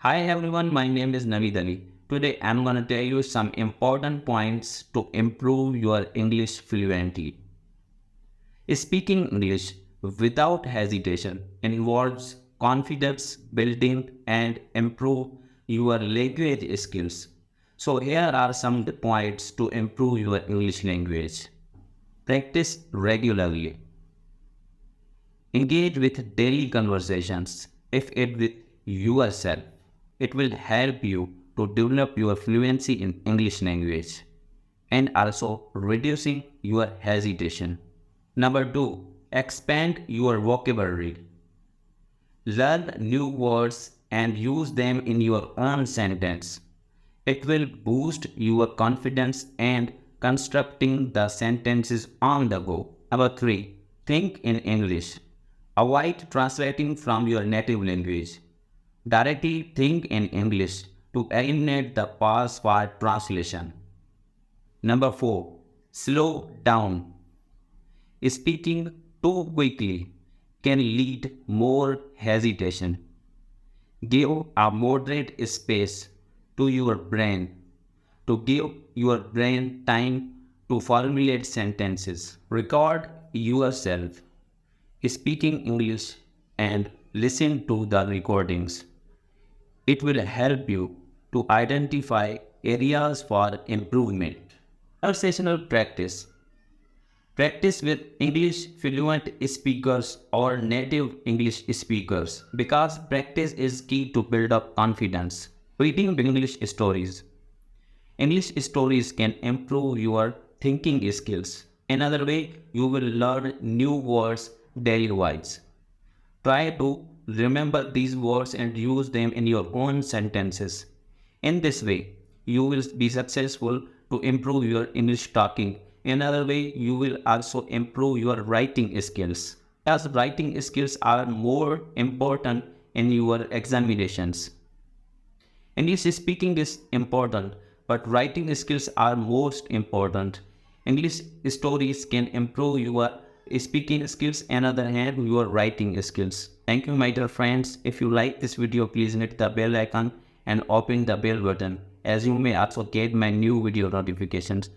Hi everyone, my name is Naveed. Today I'm gonna tell you some important points to improve your English fluently. Speaking English without hesitation involves confidence building and improve your language skills. So here are some points to improve your English language. Practice regularly. Engage with daily conversations. If it with yourself, it will help you to develop your fluency in English language and also reducing your hesitation. Number two, expand your vocabulary. Learn new words and use them in your own sentence. It will boost your confidence and constructing the sentences on the go. Number three, think in English. Avoid translating from your native language. Directly think in English to eliminate the pause for translation. Number four, slow down. Speaking too quickly can lead more hesitation. Give a moderate space to your brain to give your brain time to formulate sentences. Record yourself speaking English and listen to the recordings. It will help you to identify areas for improvement. Conversational practice. Practice with English fluent speakers or native English speakers because practice is key to build up confidence. Reading English stories. English stories can improve your thinking skills. Another way, you will learn new words daily wise. Try to remember these words and use them in your own sentences. In this way, you will be successful to improve your English talking. Another way, you will also improve your writing skills. As writing skills are more important in your examinations. English speaking is important, but writing skills are most important. English stories can improve your speaking skills and on the other hand your writing skills. Thank you my dear friends. If you like this video, please hit the bell icon and open the bell button as you may also get my new video notifications.